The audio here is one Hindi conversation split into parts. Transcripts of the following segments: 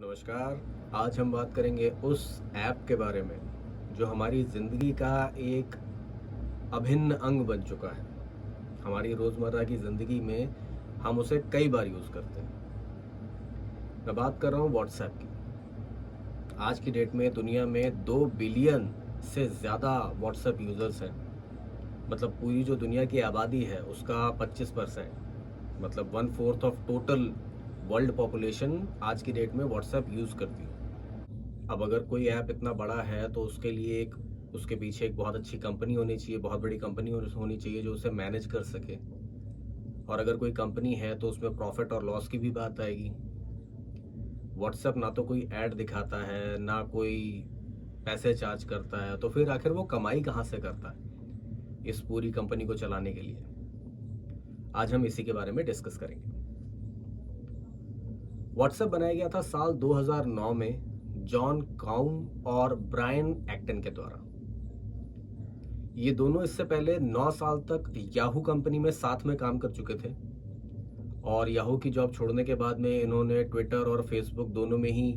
नमस्कार। आज हम बात करेंगे उस ऐप के बारे में जो हमारी ज़िंदगी का एक अभिन्न अंग बन चुका है। हमारी रोज़मर्रा की ज़िंदगी में हम उसे कई बार यूज़ करते हैं। मैं बात कर रहा हूँ व्हाट्सएप की। आज की डेट में दुनिया में 2 बिलियन से ज़्यादा व्हाट्सएप यूज़र्स हैं। मतलब पूरी जो दुनिया की आबादी है उसका 25%, मतलब 1/4 ऑफ टोटल वर्ल्ड पॉपुलेशन आज की डेट में व्हाट्सएप यूज़ करती है। अब अगर कोई ऐप इतना बड़ा है तो उसके लिए एक उसके पीछे एक बहुत अच्छी कंपनी होनी चाहिए, बहुत बड़ी कंपनी होनी चाहिए जो उसे मैनेज कर सके। और अगर कोई कंपनी है तो उसमें प्रॉफिट और लॉस की भी बात आएगी। व्हाट्सएप ना तो कोई ऐड दिखाता है, ना कोई पैसे चार्ज करता है, तो फिर आखिर वो कमाई कहाँ से करता है इस पूरी कंपनी को चलाने के लिए। आज हम इसी के बारे में डिस्कस करेंगे। व्हाट्सएप बनाया गया था साल 2009 में जॉन कॉम और ब्रायन एक्टन के द्वारा। ये दोनों इससे पहले 9 साल तक याहू कंपनी में साथ में काम कर चुके थे और याहू की जॉब छोड़ने के बाद में इन्होंने ट्विटर और फेसबुक दोनों में ही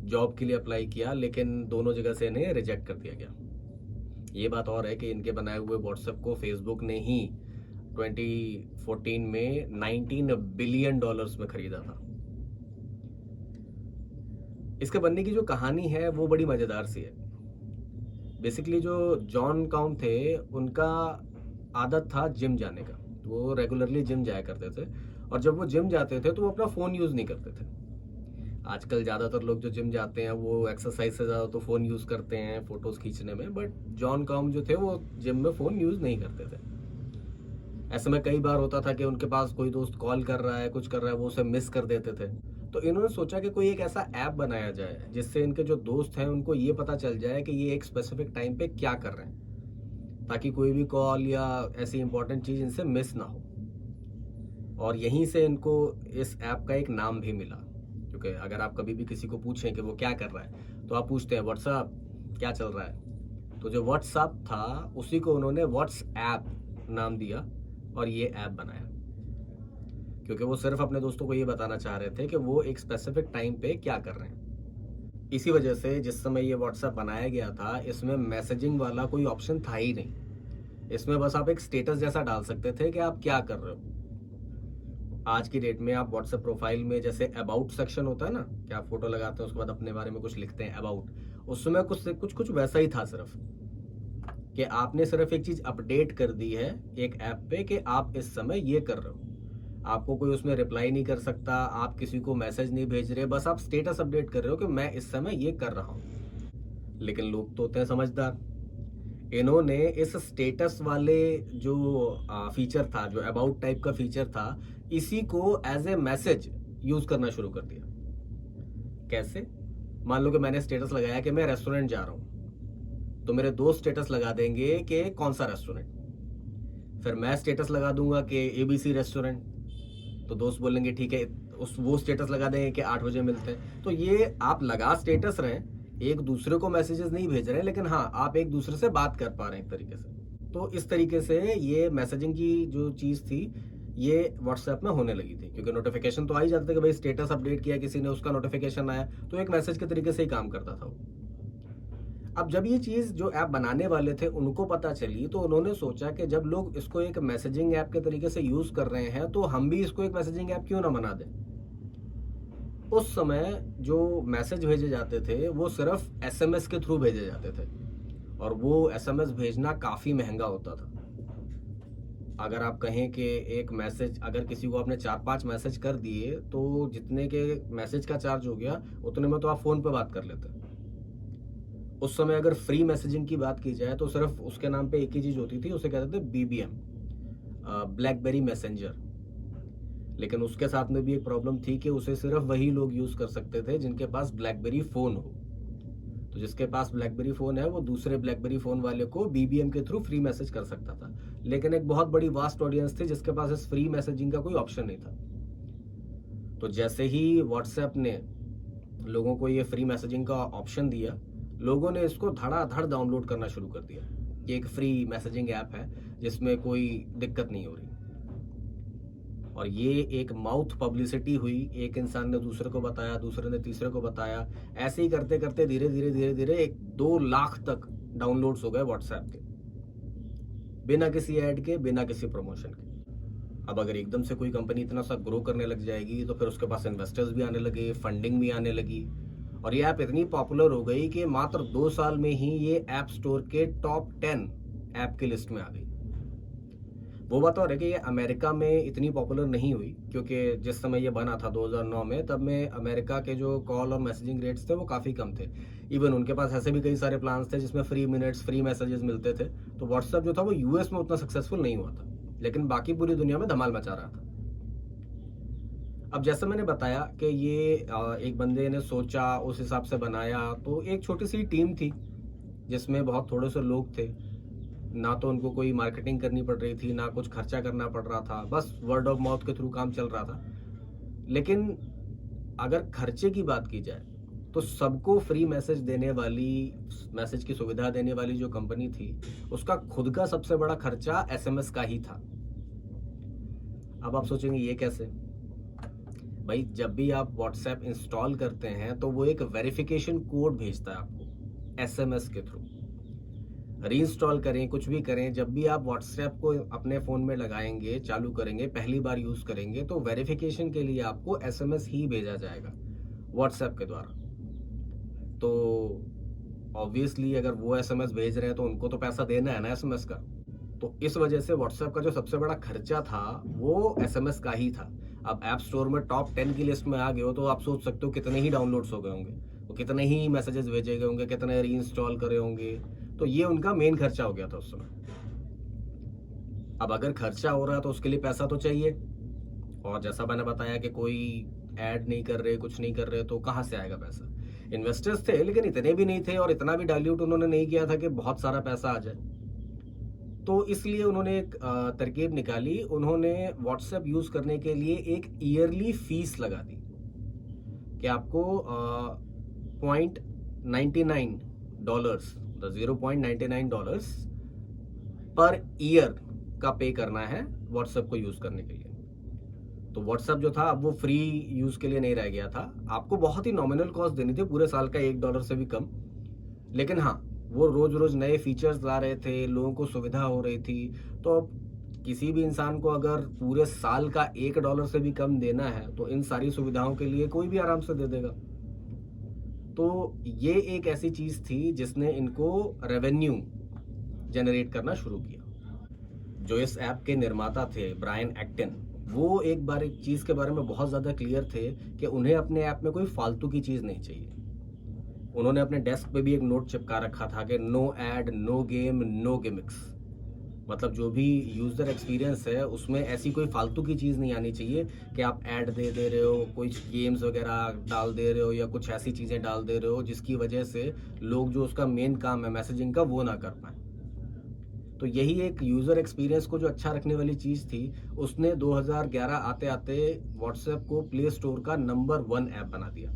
जॉब के लिए अप्लाई किया, लेकिन दोनों जगह से इन्हें रिजेक्ट कर दिया गया। ये बात और है कि इनके बनाए हुए व्हाट्सएप को फेसबुक ने ही 2014 में $19 बिलियन में खरीदा था। इसके बनने की जो कहानी है वो बड़ी मज़ेदार सी है। बेसिकली जो जॉन कॉम थे उनका आदत था जिम जाने का। वो रेगुलरली जिम जाया करते थे और जब वो जिम जाते थे तो वो अपना फ़ोन यूज़ नहीं करते थे। आजकल ज़्यादातर लोग जो जिम जाते हैं वो एक्सरसाइज से ज़्यादा तो फ़ोन यूज़ करते हैं फ़ोटोज़ खींचने में, बट जॉन कॉम जो थे वो जिम में फ़ोन यूज़ नहीं करते थे। ऐसे में कई बार होता था कि उनके पास कोई दोस्त कॉल कर रहा है, कुछ कर रहा है, वो उसे मिस कर देते थे। तो इन्होंने सोचा कि कोई एक ऐसा ऐप बनाया जाए जिससे इनके जो दोस्त हैं उनको ये पता चल जाए कि ये एक स्पेसिफिक टाइम पे क्या कर रहे हैं, ताकि कोई भी कॉल या ऐसी इंपॉर्टेंट चीज़ इनसे मिस ना हो। और यहीं से इनको इस ऐप का एक नाम भी मिला, क्योंकि अगर आप कभी भी किसी को पूछें कि वो क्या कर रहा है तो आप पूछते हैं व्हाट्सएप क्या चल रहा है। तो जो व्हाट्सएप था उसी को उन्होंने व्हाट्सऐप नाम दिया और ये ऐप बनाया, क्योंकि वो सिर्फ अपने दोस्तों को ये बताना चाह रहे थे कि वो एक स्पेसिफिक टाइम पे क्या कर रहे हैं। इसी वजह से जिस समय ये व्हाट्सएप बनाया गया था इसमें मैसेजिंग वाला कोई ऑप्शन था ही नहीं। इसमें बस आप एक स्टेटस जैसा डाल सकते थे कि आप क्या कर रहे हो। आज की डेट में आप व्हाट्सएप प्रोफाइल में जैसे अबाउट सेक्शन होता है ना, कि आप फोटो लगाते हैं उसके बाद अपने बारे में कुछ लिखते हैं अबाउट, उसमें कुछ वैसा ही था, सिर्फ कि आपने सिर्फ एक चीज अपडेट कर दी है एक ऐप पे कि आप इस समय ये कर रहे हो। आपको कोई उसमें रिप्लाई नहीं कर सकता, आप किसी को मैसेज नहीं भेज रहे, बस आप स्टेटस अपडेट कर रहे हो कि मैं इस समय ये कर रहा हूँ। लेकिन लोग तो होते हैं समझदार, इन्होंने इस स्टेटस वाले जो फीचर था, जो अबाउट टाइप का फीचर था, इसी को एज ए मैसेज यूज करना शुरू कर दिया। कैसे? मान लो कि मैंने स्टेटस लगाया कि मैं रेस्टोरेंट जा रहा हूं, तो मेरे दोस्त स्टेटस लगा देंगे कि कौन सा रेस्टोरेंट। फिर मैं स्टेटस लगा दूंगा कि एबीसी रेस्टोरेंट, तो दोस्त बोलेंगे ठीक है, उस वो स्टेटस लगा देंगे कि 8 बजे मिलते हैं। तो ये आप लगा स्टेटस रहे, एक दूसरे को मैसेजेस नहीं भेज रहे, लेकिन हाँ आप एक दूसरे से बात कर पा रहे हैं एक तरीके से। तो इस तरीके से ये मैसेजिंग की जो चीज़ थी ये व्हाट्सएप में होने लगी थी, क्योंकि नोटिफिकेशन तो आ ही जाते थे कि भाई स्टेटस अपडेट किया किसी ने, उसका नोटिफिकेशन आया, तो एक मैसेज के तरीके से ही काम करता था वो। अब जब ये चीज़ जो ऐप बनाने वाले थे उनको पता चली, तो उन्होंने सोचा कि जब लोग इसको एक मैसेजिंग ऐप के तरीके से यूज़ कर रहे हैं तो हम भी इसको एक मैसेजिंग ऐप क्यों ना बना दें। उस समय जो मैसेज भेजे जाते थे वो सिर्फ एसएमएस के थ्रू भेजे जाते थे और वो एसएमएस भेजना काफ़ी महंगा होता था। अगर आप कहें कि एक मैसेज, अगर किसी को आपने 4-5 मैसेज कर दिए तो जितने के मैसेज का चार्ज हो गया उतने में तो आप फ़ोन पे बात कर लेते। उस समय अगर फ्री मैसेजिंग की बात की जाए तो सिर्फ उसके नाम पे एक ही चीज़ होती थी, उसे कहते थे बीबीएम, ब्लैकबेरी मैसेंजर। लेकिन उसके साथ में भी एक प्रॉब्लम थी कि उसे सिर्फ वही लोग यूज़ कर सकते थे जिनके पास ब्लैकबेरी फ़ोन हो। तो जिसके पास ब्लैकबेरी फ़ोन है वो दूसरे ब्लैकबेरी फ़ोन वाले को बीबीएम के थ्रू फ्री मैसेज कर सकता था। लेकिन एक बहुत बड़ी वास्ट ऑडियंस थी जिसके पास इस फ्री मैसेजिंग का कोई ऑप्शन नहीं था। तो जैसे ही व्हाट्सएप ने लोगों को ये फ्री मैसेजिंग का ऑप्शन दिया, लोगों ने इसको धड़ाधड़ डाउनलोड करना शुरू कर दिया। ये एक फ्री मैसेजिंग ऐप है जिसमें कोई दिक्कत नहीं हो रही। और ये एक माउथ पब्लिसिटी हुई, एक इंसान ने दूसरे को बताया, दूसरे ने तीसरे को बताया, ऐसे ही करते करते धीरे धीरे धीरे धीरे 1-2 लाख तक डाउनलोड्स हो गए व्हाट्सएप के, बिना किसी ऐड के, बिना किसी प्रमोशन के। अब अगर एकदम से कोई कंपनी इतना सा ग्रो करने लग जाएगी तो फिर उसके पास इन्वेस्टर्स भी आने लगे, फंडिंग भी आने लगी, और ये ऐप इतनी पॉपुलर हो गई कि मात्र 2 साल में ही ये ऐप स्टोर के टॉप 10 ऐप की लिस्ट में आ गई। वो बात और है कि ये अमेरिका में इतनी पॉपुलर नहीं हुई, क्योंकि जिस समय ये बना था 2009 में, तब में अमेरिका के जो कॉल और मैसेजिंग रेट्स थे वो काफ़ी कम थे। इवन उनके पास ऐसे भी कई सारे प्लान्स थे जिसमें फ्री मिनट्स, फ्री मैसेजेस मिलते थे। तो व्हाट्सएप जो था वो यूएस में उतना सक्सेसफुल नहीं हुआ था, लेकिन बाकी पूरी दुनिया में धमाल मचा रहा था। अब जैसे मैंने बताया कि ये एक बंदे ने सोचा, उस हिसाब से बनाया, तो एक छोटी सी टीम थी जिसमें बहुत थोड़े से लोग थे। ना तो उनको कोई मार्केटिंग करनी पड़ रही थी, ना कुछ खर्चा करना पड़ रहा था, बस वर्ड ऑफ माउथ के थ्रू काम चल रहा था। लेकिन अगर खर्चे की बात की जाए तो सबको फ्री मैसेज देने वाली, मैसेज की सुविधा देने वाली जो कंपनी थी, उसका खुद का सबसे बड़ा खर्चा एसएमएस का ही था। अब आप सोचेंगे ये कैसे? भाई, जब भी आप व्हाट्सएप इंस्टॉल करते हैं तो वो एक वेरिफिकेशन कोड भेजता है आपको एसएमएस के थ्रू। रीइंस्टॉल करें, कुछ भी करें, जब भी आप व्हाट्सएप को अपने फ़ोन में लगाएंगे, चालू करेंगे, पहली बार यूज़ करेंगे, तो वेरिफिकेशन के लिए आपको एसएमएस ही भेजा जाएगा व्हाट्सएप के द्वारा। तो ऑब्वियसली अगर वो एसएमएस भेज रहे हैं तो उनको तो पैसा देना है ना एसएमएस का। तो इस वजह से व्हाट्सएप का जो सबसे बड़ा खर्चा था वो एसएमएस का ही था। अब ऐप स्टोर में टॉप 10 की लिस्ट में आ गए हो तो आप सोच सकते हो कितने ही डाउनलोड्स हो गए होंगे, तो कितने ही मैसेजेस भेजे गए होंगे, कितने रीइंस्टॉल करे होंगे। तो ये उनका मेन खर्चा हो गया था उस समय। अब अगर खर्चा हो रहा है तो उसके लिए पैसा तो चाहिए, और जैसा मैंने बताया कि कोई ऐड नहीं कर रहे, कुछ नहीं कर रहे, तो कहाँ से आएगा पैसा? इन्वेस्टर्स थे लेकिन इतने भी नहीं थे, और इतना भी डाइल्यूट उन्होंने नहीं किया था कि बहुत सारा पैसा आ जाए। तो इसलिए उन्होंने एक तरकीब निकाली। उन्होंने व्हाट्सएप यूज़ करने के लिए एक ईयरली फीस लगा दी कि आपको $0.99, $0.99 पर ईयर का पे करना है व्हाट्सएप को यूज़ करने के लिए। तो व्हाट्सएप जो था अब वो फ्री यूज़ के लिए नहीं रह गया था, आपको बहुत ही नॉमिनल कॉस्ट देनी थी, पूरे साल का $1 से भी कम। लेकिन हाँ, वो रोज रोज नए फीचर्स ला रहे थे, लोगों को सुविधा हो रही थी। तो अब किसी भी इंसान को अगर पूरे साल का $1 से भी कम देना है तो इन सारी सुविधाओं के लिए कोई भी आराम से दे देगा। तो ये एक ऐसी चीज थी जिसने इनको रेवेन्यू जनरेट करना शुरू किया। जो इस ऐप के निर्माता थे, ब्रायन एक्टन, वो एक बार एक चीज के बारे में बहुत ज्यादा क्लियर थे कि उन्हें अपने ऐप में कोई फालतू की चीज नहीं चाहिए। उन्होंने अपने डेस्क पे भी एक नोट चिपका रखा था कि no ad, no game, no gimmicks. मतलब जो भी यूज़र एक्सपीरियंस है उसमें ऐसी कोई फालतू की चीज़ नहीं आनी चाहिए कि आप ऐड दे रहे हो, कोई गेम्स वगैरह डाल दे रहे हो, या कुछ ऐसी चीज़ें डाल दे रहे हो जिसकी वजह से लोग जो उसका मेन काम है मैसेजिंग का वो ना कर पाए। तो यही एक यूज़र एक्सपीरियंस को जो अच्छा रखने वाली चीज़ थी, उसने 2011 आते आते व्हाट्सएप को प्ले स्टोर का नंबर 1 ऐप बना दिया।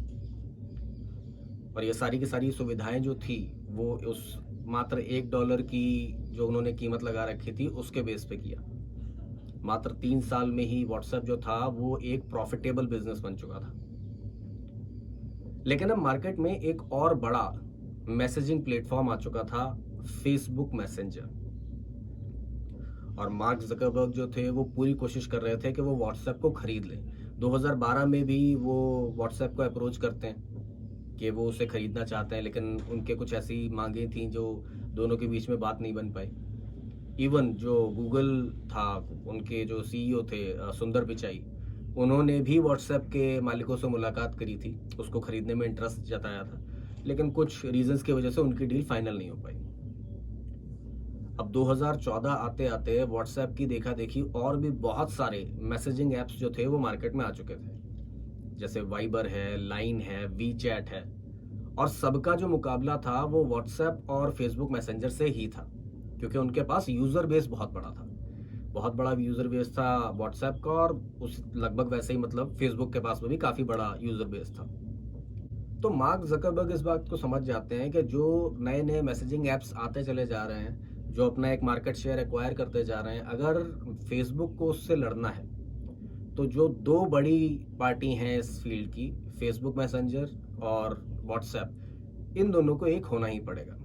और ये सारी की सारी सुविधाएं जो थी वो उस मात्र $1 की जो उन्होंने कीमत लगा रखी थी उसके बेस पे किया। मात्र 3 साल में ही व्हाट्सएप जो था वो एक प्रॉफिटेबल बिजनेस बन चुका था। लेकिन अब मार्केट में एक और बड़ा मैसेजिंग प्लेटफॉर्म आ चुका था, फेसबुक मैसेंजर। और मार्क जकरबर्ग जो थे वो पूरी कोशिश कर रहे थे कि वो व्हाट्सएप को खरीद लें। 2012 में भी वो व्हाट्सएप को अप्रोच करते हैं कि वो उसे खरीदना चाहते हैं, लेकिन उनके कुछ ऐसी मांगे थी जो दोनों के बीच में बात नहीं बन पाई। इवन जो गूगल था, उनके जो सीईओ थे सुंदर पिचाई, उन्होंने भी व्हाट्सएप के मालिकों से मुलाकात करी थी, उसको खरीदने में इंटरेस्ट जताया था, लेकिन कुछ रीजंस की वजह से उनकी डील फाइनल नहीं हो पाई। अब 2014 आते आते व्हाट्सएप की देखा देखी और भी बहुत सारे मैसेजिंग ऐप्स जो थे वो मार्केट में आ चुके थे, जैसे वाइबर है, लाइन है, वी चैट है, और सबका जो मुकाबला था वो व्हाट्सएप और फेसबुक मैसेंजर से ही था, क्योंकि उनके पास यूजर बेस बहुत बड़ा था। बहुत बड़ा यूजर बेस था व्हाट्सएप का, और उस लगभग वैसे ही मतलब फेसबुक के पास में भी काफी बड़ा यूजर बेस था। तो मार्क जकरबर्ग इस बात को समझ जाते हैं कि जो नए नए मैसेजिंग ऐप्स आते चले जा रहे हैं, जो अपना एक मार्केट शेयर एक्वायर करते जा रहे हैं, अगर फेसबुक को उससे लड़ना है तो जो दो बड़ी पार्टी हैं इस फील्ड की, फेसबुक मैसेंजर और व्हाट्सएप, इन दोनों को एक होना ही पड़ेगा।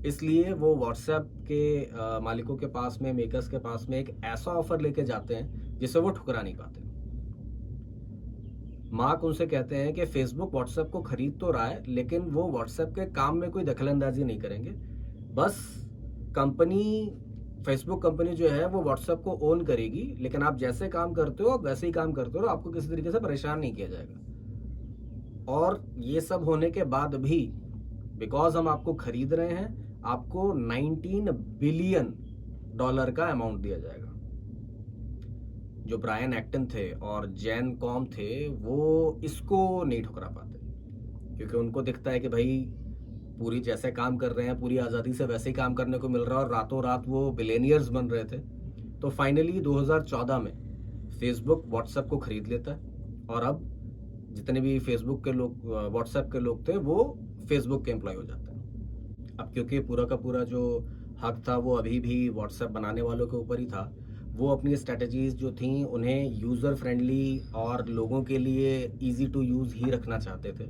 इसलिए वो व्हाट्सएप के मालिकों के पास में, मेकर्स के पास में एक ऐसा ऑफर लेके जाते हैं जिसे वो ठुकरा नहीं पाते। मार्क उनसे कहते हैं कि फेसबुक व्हाट्सएप को खरीद तो रहा है, लेकिन वो व्हाट्सएप के काम में कोई दखलंदाजी नहीं करेंगे। बस कंपनी, फेसबुक कंपनी जो है वो व्हाट्सएप को ओन करेगी, लेकिन आप जैसे काम करते हो आप वैसे ही काम करते हो, आपको किसी तरीके से परेशान नहीं किया जाएगा। और ये सब होने के बाद भी, बिकॉज हम आपको खरीद रहे हैं, आपको $19 बिलियन का अमाउंट दिया जाएगा। जो ब्रायन एक्टन थे और जैन कॉम थे, वो इसको नहीं ठुकरा पाते, क्योंकि उनको दिखता है कि भाई पूरी जैसे काम कर रहे हैं, पूरी आज़ादी से वैसे ही काम करने को मिल रहा है, और रातों रात वो बिलियनियर्स बन रहे थे। तो फाइनली 2014 में फेसबुक व्हाट्सएप को खरीद लेता है, और अब जितने भी फेसबुक के लोग, व्हाट्सएप के लोग थे, वो फेसबुक के एम्प्लॉय हो जाते हैं। अब क्योंकि पूरा का पूरा जो हक था वो अभी भी व्हाट्सएप बनाने वालों के ऊपर ही था, वो अपनी स्ट्रेटजीज जो थी उन्हें यूज़र फ्रेंडली और लोगों के लिए इजी टू यूज़ ही रखना चाहते थे।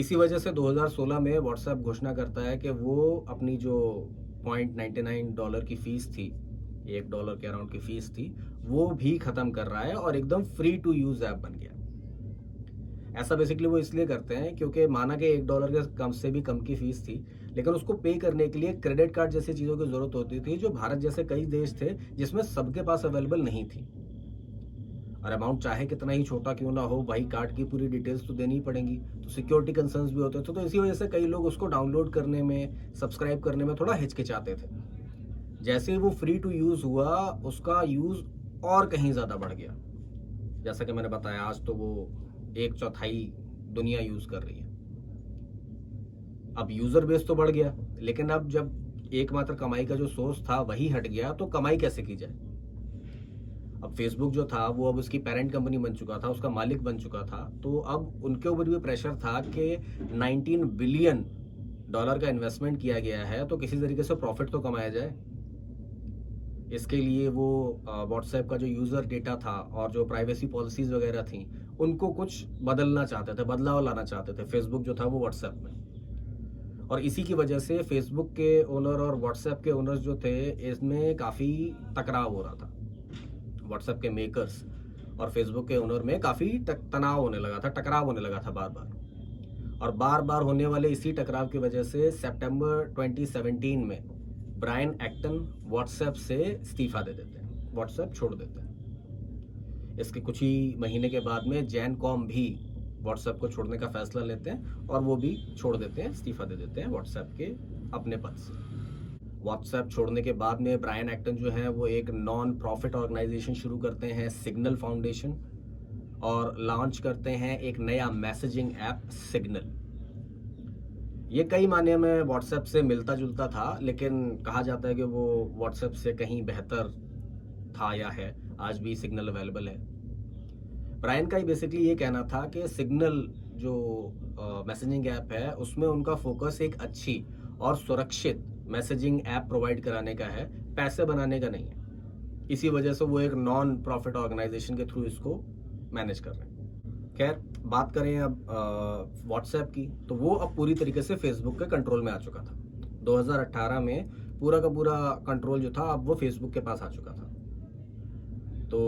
इसी वजह से 2016 में व्हाट्सएप घोषणा करता है कि वो अपनी जो $0.99 की फ़ीस थी, $1 के अराउंड की फ़ीस थी, वो भी ख़त्म कर रहा है और एकदम फ्री टू यूज़ ऐप बन गया। ऐसा बेसिकली वो इसलिए करते हैं क्योंकि माना कि $1 के कम से भी कम की फ़ीस थी, लेकिन उसको पे करने के लिए क्रेडिट कार्ड जैसी चीज़ों की ज़रूरत होती थी, जो भारत जैसे कई देश थे जिसमें सबके पास अवेलेबल नहीं थी। और अमाउंट चाहे कितना ही छोटा क्यों ना हो, भाई कार्ड की पूरी डिटेल्स तो देनी ही पड़ेंगी, तो सिक्योरिटी कंसर्न्स भी होते थे। तो इसी वजह से कई लोग उसको डाउनलोड करने में, सब्सक्राइब करने में थोड़ा हिचकिचाते थे। जैसे ही वो फ्री टू यूज़ हुआ, उसका यूज़ और कहीं ज़्यादा बढ़ गया। जैसा कि मैंने बताया, आज तो वो 1/4 दुनिया यूज़ कर रही है। अब यूज़र बेस तो बढ़ गया, लेकिन अब जब एकमात्र कमाई का जो सोर्स था वही हट गया, तो कमाई कैसे की जाए। अब फेसबुक जो था वो अब उसकी पेरेंट कंपनी बन चुका था, उसका मालिक बन चुका था, तो अब उनके ऊपर भी प्रेशर था कि $19 बिलियन का इन्वेस्टमेंट किया गया है, तो किसी तरीके से प्रॉफिट तो कमाया जाए। इसके लिए वो व्हाट्सएप का जो यूज़र डेटा था और जो प्राइवेसी पॉलिसीज़ वगैरह थी, उनको कुछ बदलना चाहते थे, बदलाव लाना चाहते थे फेसबुक जो था वो व्हाट्सएप में। और इसी की वजह से फेसबुक के ओनर और व्हाट्सएप के ओनर्स जो थे, इसमें काफ़ी टकराव हो रहा था। व्हाट्सएप के मेकर्स और फेसबुक के ओनर में काफ़ी तनाव होने लगा था, टकराव होने लगा था बार बार। और बार बार होने वाले इसी टकराव की वजह से सितंबर 2017 में ब्रायन एक्टन व्हाट्सएप से इस्तीफा दे देते हैं, व्हाट्सएप छोड़ देते हैं। इसके कुछ ही महीने के बाद में जैन कॉम भी व्हाट्सएप को छोड़ने का फैसला लेते हैं, और वो भी छोड़ देते हैं, इस्तीफा दे देते हैं व्हाट्सएप के अपने पद से। व्हाट्सएप छोड़ने के बाद में ब्रायन एक्टन जो है वो एक नॉन प्रॉफिट ऑर्गेनाइजेशन शुरू करते हैं, सिग्नल फाउंडेशन, और लॉन्च करते हैं एक नया मैसेजिंग ऐप, सिग्नल। ये कई मायने में व्हाट्सएप से मिलता जुलता था, लेकिन कहा जाता है कि वो व्हाट्सएप से कहीं बेहतर था या है, आज भी सिग्नल अवेलेबल है। ब्रायन का ही बेसिकली ये कहना था कि सिग्नल जो मैसेजिंग ऐप है, उसमें उनका फोकस एक अच्छी और सुरक्षित मैसेजिंग ऐप प्रोवाइड कराने का है, पैसे बनाने का नहीं है। इसी वजह से वो एक नॉन प्रॉफिट ऑर्गेनाइजेशन के थ्रू इसको मैनेज कर रहे हैं। खैर, बात करें अब व्हाट्सएप की, तो वो अब पूरी तरीके से फेसबुक के कंट्रोल में आ चुका था। 2018 में पूरा का पूरा कंट्रोल जो था अब वो फेसबुक के पास आ चुका था। तो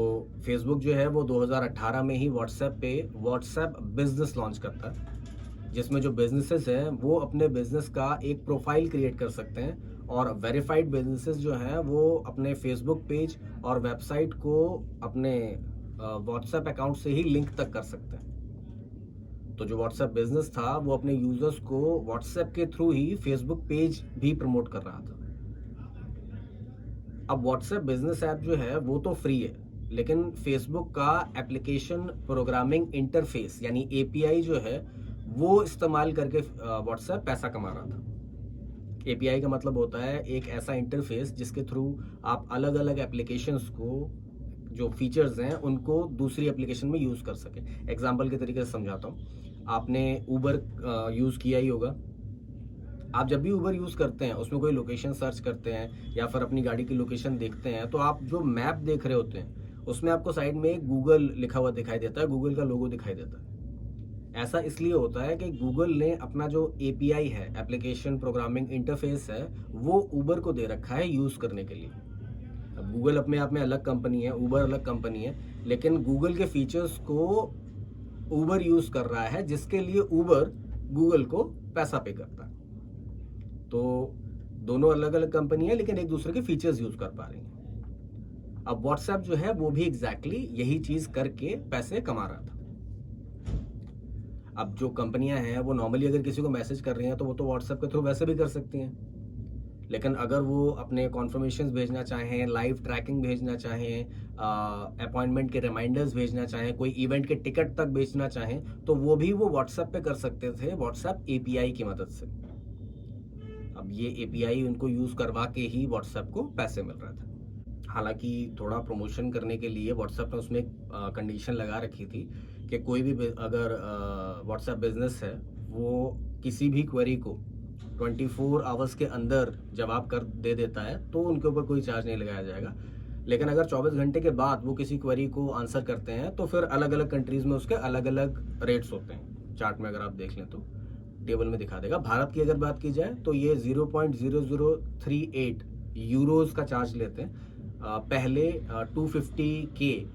फेसबुक जो है वो 2018 में ही व्हाट्सएप पे व्हाट्सएप बिजनेस लॉन्च करता है, जिसमें जो बिजनेसेस हैं वो अपने बिजनेस का एक प्रोफाइल क्रिएट कर सकते हैं, और वेरीफाइड बिजनेसेस जो हैं वो अपने फेसबुक पेज और वेबसाइट को अपने व्हाट्सएप अकाउंट से ही लिंक तक कर सकते हैं। तो जो व्हाट्सएप बिजनेस था वो अपने यूजर्स को व्हाट्सएप के थ्रू ही फेसबुक पेज भी प्रमोट कर रहा था। अब व्हाट्सएप बिजनेस ऐप जो है वो तो फ्री है, लेकिन फेसबुक का एप्लीकेशन प्रोग्रामिंग इंटरफेस यानी एपीआई जो है वो इस्तेमाल करके व्हाट्सएप पैसा कमा रहा था। एपीआई का मतलब होता है एक ऐसा इंटरफेस जिसके थ्रू आप अलग अलग एप्लीकेशंस को, जो फीचर्स हैं, उनको दूसरी एप्लीकेशन में यूज़ कर सके। एग्जाम्पल के तरीके से समझाता हूँ, आपने ऊबर यूज़ किया ही होगा। आप जब भी ऊबर यूज़ करते हैं, उसमें कोई लोकेशन सर्च करते हैं या फिर अपनी गाड़ी की लोकेशन देखते हैं, तो आप जो मैप देख रहे होते हैं उसमें आपको साइड में गूगल लिखा हुआ दिखाई देता है, गूगल का लोगो दिखाई देता है। ऐसा इसलिए होता है कि गूगल ने अपना जो एपीआई है, एप्लीकेशन प्रोग्रामिंग इंटरफेस है, वो उबर को दे रखा है यूज़ करने के लिए। अब गूगल अपने आप में अलग कंपनी है, उबर अलग कंपनी है, लेकिन गूगल के फीचर्स को उबर यूज़ कर रहा है, जिसके लिए उबर गूगल को पैसा पे करता है। तो दोनों अलग अलग कंपनी है, लेकिन एक दूसरे के फीचर्स यूज़ कर पा रही हैं। अब व्हाट्सएप जो है वो भी एग्जैक्टली यही चीज़ करके पैसे कमा रहा था। अब जो कंपनियां हैं वो नॉर्मली अगर किसी को मैसेज कर रही हैं तो वो तो व्हाट्सएप के थ्रू वैसे भी कर सकती हैं, लेकिन अगर वो अपने कॉन्फर्मेशंस भेजना चाहें, लाइव ट्रैकिंग भेजना चाहें, अपॉइंटमेंट के रिमाइंडर्स भेजना चाहें, कोई इवेंट के टिकट तक बेचना चाहें, तो वो भी वो व्हाट्सएप पे कर सकते थे, व्हाट्सएप एपीआई की मदद से। अब ये एपीआई उनको यूज़ करवा के ही व्हाट्सएप को पैसे मिल रहा था। हालांकि थोड़ा प्रमोशन करने के लिए व्हाट्सएप ने उसमें कंडीशन लगा रखी थी कि कोई भी अगर व्हाट्सएप बिजनेस है वो किसी भी क्वेरी को 24 आवर्स के अंदर जवाब कर दे देता है तो उनके ऊपर कोई चार्ज नहीं लगाया जाएगा। लेकिन अगर 24 घंटे के बाद वो किसी क्वेरी को आंसर करते हैं तो फिर अलग अलग कंट्रीज में उसके अलग अलग रेट्स होते हैं। चार्ट में अगर आप देख लें तो टेबल में दिखा देगा। भारत की अगर बात की जाए तो ये 0.0038 यूरोज का चार्ज लेते हैं पहले 250 के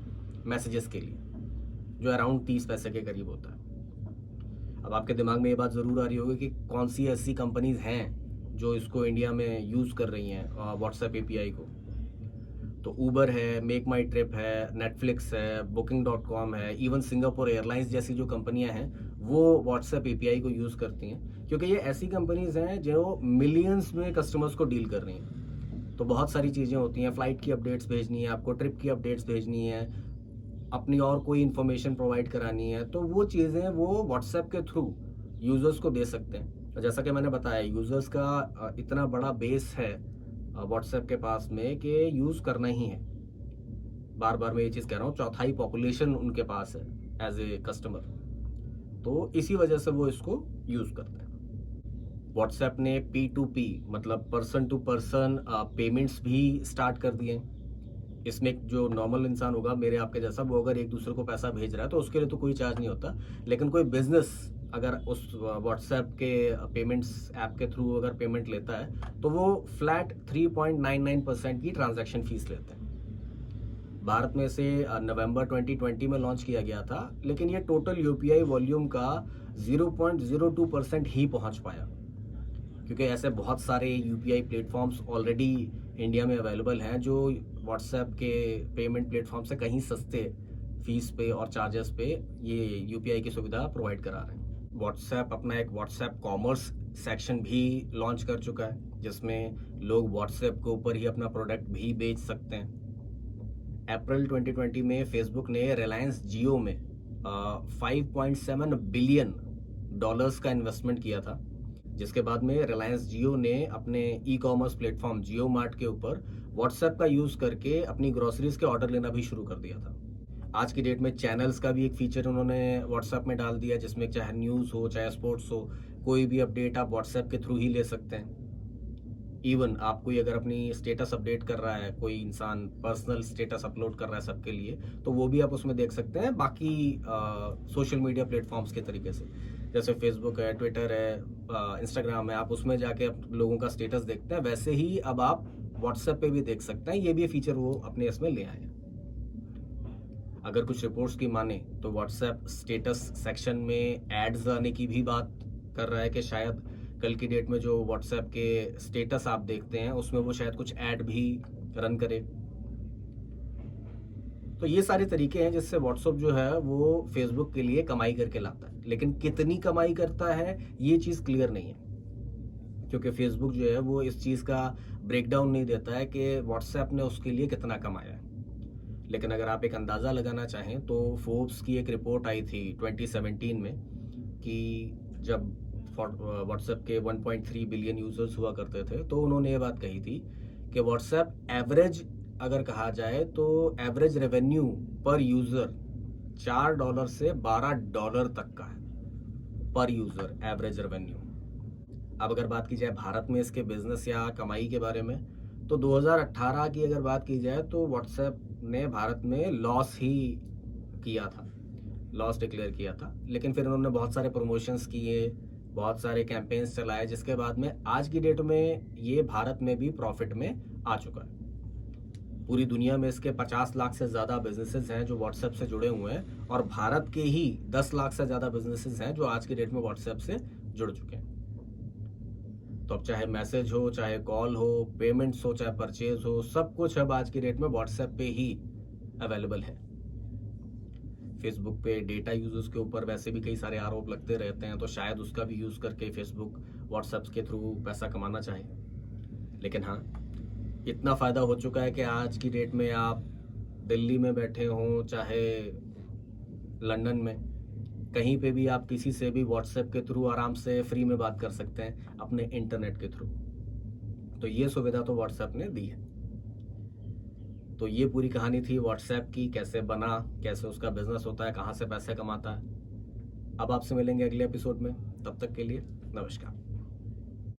मैसेजेस के लिए, जो अराउंड 30 पैसे के करीब होता है। अब आपके दिमाग में ये बात ज़रूर आ रही होगी कि कौन सी ऐसी कंपनीज हैं जो इसको इंडिया में यूज़ कर रही हैं व्हाट्सएप एपीआई को। तो ऊबर है, मेक माई ट्रिप है, नेटफ्लिक्स है, Booking.com है, इवन सिंगापुर एयरलाइंस जैसी जो कंपनियां हैं वो व्हाट्सएप एपीआई को यूज़ करती हैं, क्योंकि ये ऐसी कंपनीज हैं जो मिलियंस में कस्टमर्स को डील कर रही हैं। तो बहुत सारी चीज़ें होती हैं, फ़्लाइट की अपडेट्स भेजनी है आपको, ट्रिप की अपडेट्स भेजनी है, अपनी और कोई इन्फॉर्मेशन प्रोवाइड करानी है, तो वो चीज़ें वो व्हाट्सएप के थ्रू यूज़र्स को दे सकते हैं। जैसा कि मैंने बताया, यूज़र्स का इतना बड़ा बेस है व्हाट्सएप के पास में कि यूज़ करना ही है। बार बार मैं ये चीज़ कह रहा हूँ, चौथाई पॉपुलेशन उनके पास है एज ए कस्टमर, तो इसी वजह से वो इसको यूज़ करते हैं। व्हाट्सएप ने P2P मतलब पर्सन टू पर्सन पेमेंट्स भी स्टार्ट कर दिए। इसमें जो नॉर्मल इंसान होगा, मेरे आपके जैसा, वो अगर एक दूसरे को पैसा भेज रहा है तो उसके लिए तो कोई चार्ज नहीं होता, लेकिन कोई बिजनेस अगर उस व्हाट्सएप के पेमेंट्स ऐप के थ्रू अगर पेमेंट लेता है तो वो फ्लैट 3.99% की ट्रांजैक्शन फीस लेते हैं। भारत में से नवंबर 2020 में लॉन्च किया गया था, लेकिन ये टोटल यूपीआई वॉल्यूम का 0.02% ही पहुंच पाया, क्योंकि ऐसे बहुत सारे यूपीआई प्लेटफॉर्म्स ऑलरेडी इंडिया में अवेलेबल हैं जो व्हाट्सएप के पेमेंट प्लेटफॉर्म से कहीं सस्ते फीस पे और चार्जेस पे ये यूपीआई की सुविधा प्रोवाइड करा रहे हैं। व्हाट्सएप अपना एक व्हाट्सएप कॉमर्स सेक्शन भी लॉन्च कर चुका है, जिसमें लोग व्हाट्सएप के ऊपर ही अपना प्रोडक्ट भी बेच सकते हैं। अप्रैल 2020 में फेसबुक ने रिलायंस जियो में $5.7 बिलियन का इन्वेस्टमेंट किया था, जिसके बाद में रिलायंस जियो ने अपने ई कॉमर्स प्लेटफॉर्म जियो मार्ट के ऊपर व्हाट्सएप का यूज़ करके अपनी ग्रोसरीज के ऑर्डर लेना भी शुरू कर दिया था। आज की डेट में चैनल्स का भी एक फीचर उन्होंने व्हाट्सएप में डाल दिया, जिसमें चाहे न्यूज़ हो चाहे स्पोर्ट्स हो, कोई भी अपडेट आप व्हाट्सएप के थ्रू ही ले सकते हैं। इवन आप कोई अगर अपनी स्टेटस अपडेट कर रहा है, कोई इंसान पर्सनल स्टेटस अपलोड कर रहा है सबके लिए, तो वो भी आप उसमें देख सकते हैं बाकी सोशल मीडिया प्लेटफॉर्म्स के तरीके से। जैसे फेसबुक है, ट्विटर है, इंस्टाग्राम है, आप उसमें जाके लोगों का स्टेटस देखते हैं, वैसे ही अब आप व्हाट्सएप पे भी देख सकते हैं। ये भी फीचर वो अपने इसमें ले आए हैं। अगर कुछ रिपोर्ट्स की माने तो व्हाट्सएप स्टेटस सेक्शन में एड्स आने की भी बात कर रहा है कि शायद कल की डेट में जो व्हाट्सएप के स्टेटस आप देखते हैं उसमें वो शायद कुछ ऐड भी रन करे। तो ये सारे तरीके हैं जिससे व्हाट्सएप जो है वो फेसबुक के लिए कमाई करके लाता है, लेकिन कितनी कमाई करता है ये चीज़ क्लियर नहीं है, क्योंकि फेसबुक जो है वो इस चीज़ का ब्रेकडाउन नहीं देता है कि व्हाट्सएप ने उसके लिए कितना कमाया है। लेकिन अगर आप एक अंदाज़ा लगाना चाहें तो फोर्ब्स की एक रिपोर्ट आई थी 2017 में कि जब व्हाट्सएप के 1.3 बिलियन यूज़र्स हुआ करते थे, तो उन्होंने ये बात कही थी कि व्हाट्सएप एवरेज अगर कहा जाए तो एवरेज रेवेन्यू पर यूज़र $4 से $12 तक का है पर यूज़र एवरेज रेवेन्यू। अब अगर बात की जाए भारत में इसके बिजनेस या कमाई के बारे में, तो 2018 की अगर बात की जाए तो व्हाट्सएप ने भारत में लॉस ही किया था, लॉस डिक्लेयर किया था, लेकिन फिर उन्होंने बहुत सारे प्रमोशंस किए, बहुत सारे कैंपेन्स चलाए, जिसके बाद में आज की डेट में ये भारत में भी प्रॉफिट में आ चुका है। पूरी दुनिया में इसके 50 लाख से ज़्यादा बिजनेसेस हैं जो व्हाट्सएप से जुड़े हुए हैं, और भारत के ही 10 लाख से ज़्यादा बिजनेसेस हैं जो आज की डेट में व्हाट्सएप से जुड़ चुके हैं। तो अब चाहे मैसेज हो, चाहे कॉल हो, पेमेंट्स हो, चाहे परचेज हो, सब कुछ अब आज की डेट में व्हाट्सएप पे ही अवेलेबल है। फेसबुक पे डेटा यूजर्स के ऊपर वैसे भी कई सारे आरोप लगते रहते हैं, तो शायद उसका भी यूज़ करके फेसबुक व्हाट्सएप के थ्रू पैसा कमाना चाहे। लेकिन हाँ, इतना फ़ायदा हो चुका है कि आज की डेट में आप दिल्ली में बैठे हों, चाहे लंदन में, कहीं पे भी आप किसी से भी व्हाट्सएप के थ्रू आराम से फ्री में बात कर सकते हैं अपने इंटरनेट के थ्रू। तो ये सुविधा तो व्हाट्सएप ने दी है। तो ये पूरी कहानी थी व्हाट्सएप की, कैसे बना, कैसे उसका बिजनेस होता है, कहाँ से पैसे कमाता है। अब आपसे मिलेंगे अगले एपिसोड में, तब तक के लिए नमस्कार।